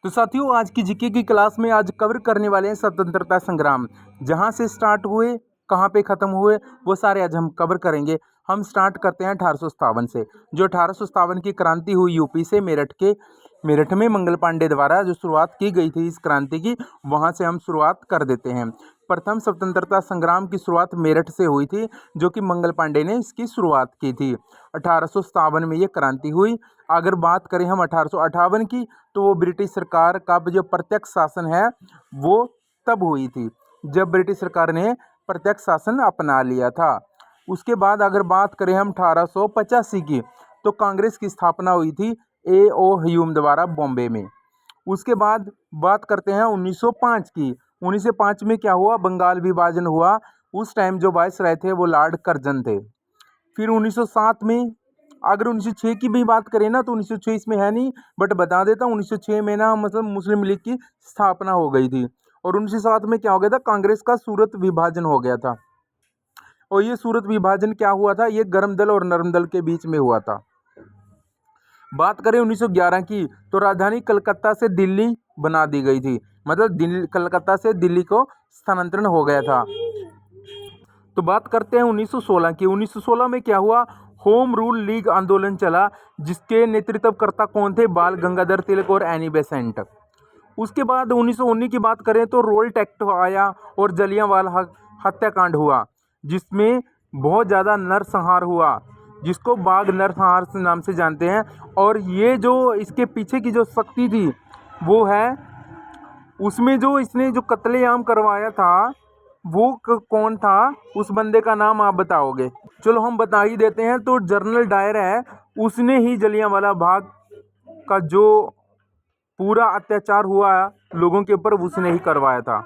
तो साथियों, आज की जीके की क्लास में आज कवर करने वाले हैं स्वतंत्रता संग्राम। जहां से स्टार्ट हुए, कहां पे ख़त्म हुए, वो सारे आज हम कवर करेंगे। हम स्टार्ट करते हैं 1857 से। जो 1857 की क्रांति हुई यूपी से, मेरठ में मंगल पांडे द्वारा जो शुरुआत की गई थी इस क्रांति की, वहां से हम शुरुआत कर देते हैं। प्रथम स्वतंत्रता संग्राम की शुरुआत मेरठ से हुई थी, जो कि मंगल पांडे ने इसकी शुरुआत की थी। 1857 में ये क्रांति हुई। अगर बात करें हम 1858 की, तो वो ब्रिटिश सरकार का जो प्रत्यक्ष शासन है वो तब हुई थी जब ब्रिटिश सरकार ने प्रत्यक्ष शासन अपना लिया था। उसके बाद अगर बात करें हम 1885 की, तो कांग्रेस की स्थापना हुई थी A.O. ह्यूम द्वारा बॉम्बे में। उसके बाद बात करते हैं 1905 की। 1905 में क्या हुआ? बंगाल विभाजन हुआ। उस टाइम जो वायसराय थे वो लॉर्ड कर्जन थे। फिर 1907 में, अगर 1906 की भी बात करें ना, तो 1906 इसमें है नहीं, बट बता देता हूँ। 1906 में ना मतलब मुस्लिम लीग की स्थापना हो गई थी। और 1907 में क्या हो गया था? कांग्रेस का सूरत विभाजन हो गया था। और ये सूरत विभाजन क्या हुआ था? ये गर्म दल और नरम दल के बीच में हुआ था। बात करें 1911 की, तो राजधानी कलकत्ता से दिल्ली बना दी गई थी। मतलब कलकत्ता से दिल्ली को स्थानांतरण हो गया था। तो बात करते हैं 1916 की। 1916 में क्या हुआ? होम रूल लीग आंदोलन चला, जिसके नेतृत्वकर्ता कौन थे? बाल गंगाधर तिलक और एनी बेसेंट। उसके बाद 1919 की बात करें तो रोल्ट एक्ट आया और जलियांवाला हत्याकांड हुआ, जिसमें बहुत ज़्यादा नरसंहार हुआ, जिसको बाघ नरसंहार से नाम से जानते हैं। और ये जो इसके पीछे की जो शक्ति थी वो है, उसमें जो इसने जो कत्लेआम करवाया था वो कौन था? उस बंदे का नाम आप बताओगे? चलो हम बता ही देते हैं। तो जनरल डायर है, उसने ही जलियांवाला बाग का जो पूरा अत्याचार हुआ लोगों के ऊपर, उसने ही करवाया था।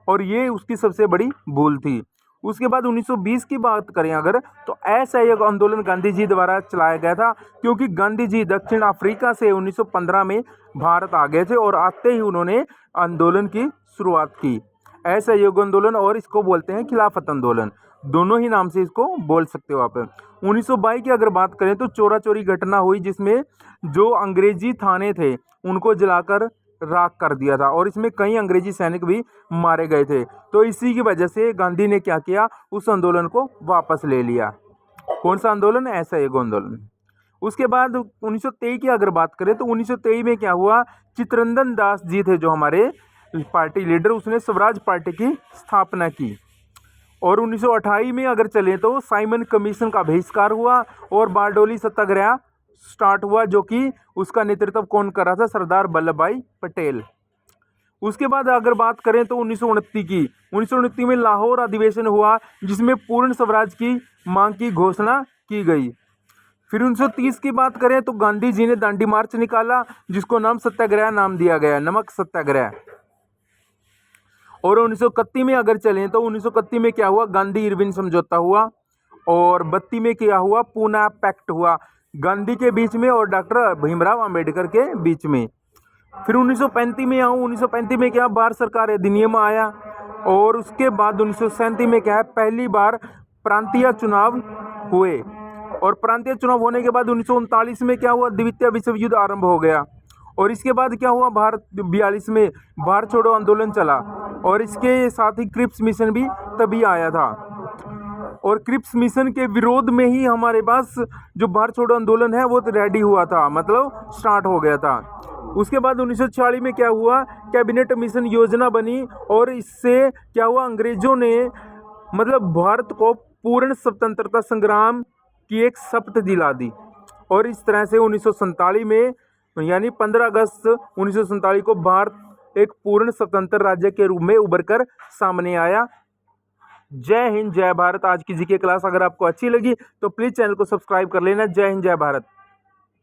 और ये उसकी सबसे बड़ी भूल थी। उसके बाद 1920 की बात करें अगर, तो असहयोग आंदोलन गांधी जी द्वारा चलाया गया था, क्योंकि गांधी जी दक्षिण अफ्रीका से 1915 में भारत आ गए थे और आते ही उन्होंने आंदोलन की शुरुआत की। असहयोग आंदोलन, और इसको बोलते हैं खिलाफत आंदोलन। दोनों ही नाम से इसको बोल सकते हो आप। 1922 की अगर बात करें तो चोरा चोरी घटना हुई, जिसमें जो अंग्रेजी थाने थे उनको जलाकर राख कर दिया था, और इसमें कई अंग्रेजी सैनिक भी मारे गए थे। तो इसी की वजह से गांधी ने क्या किया? उस आंदोलन को वापस ले लिया। कौन सा आंदोलन? असहयोग आंदोलन। उसके बाद 1923 की अगर बात करें तो 1923 में क्या हुआ? चित्तरंजन दास जी थे जो हमारे पार्टी लीडर, उसने स्वराज पार्टी की स्थापना की। और 1928 में अगर चले तो साइमन कमीशन का बहिष्कार हुआ और बारडोली सत्याग्रह स्टार्ट हुआ, जो कि उसका नेतृत्व कौन कर रहा था? सरदार वल्लभ भाई पटेल। उसके बाद अगर बात करें तो 1929 की, 1929 में लाहौर अधिवेशन हुआ, जिसमें पूर्ण स्वराज की मांग की घोषणा की गई। फिर 1930 की बात करें तो गांधी जी ने दांडी मार्च निकाला, जिसको नाम सत्याग्रह नाम दिया गया, नमक सत्याग्रह। और 1931 में अगर चलें तो 1931 में क्या हुआ? गांधी इरविन समझौता हुआ। और 32 में क्या हुआ? पूना पैक्ट हुआ, गांधी के बीच में और डॉक्टर भीमराव अंबेडकर के बीच में। फिर 1935 में आऊँ, 1935 में क्या? भारत सरकार अधिनियम आया। और उसके बाद 1937 में क्या है? पहली बार प्रांतीय चुनाव हुए। और प्रांतीय चुनाव होने के बाद 1939 में क्या हुआ? द्वितीय विश्व युद्ध आरंभ हो गया। और इसके बाद क्या हुआ? 42 में भारत छोड़ो आंदोलन चला, और इसके साथ ही क्रिप्स मिशन भी तभी आया था। और क्रिप्स मिशन के विरोध में ही हमारे पास जो भारत छोड़ो आंदोलन है वो रेडी हुआ था, मतलब स्टार्ट हो गया था। उसके बाद 1946 में क्या हुआ? कैबिनेट मिशन योजना बनी, और इससे क्या हुआ? अंग्रेजों ने मतलब भारत को पूर्ण स्वतंत्रता संग्राम की एक शपथ दिला दी। और इस तरह से 1947 में, यानी 15 अगस्त 1947 को भारत एक पूर्ण स्वतंत्र राज्य के रूप में उभर कर सामने आया। जय हिंद, जय भारत। आज की जीके क्लास अगर आपको अच्छी लगी तो प्लीज़ चैनल को सब्सक्राइब कर लेना। जय हिंद, जय भारत।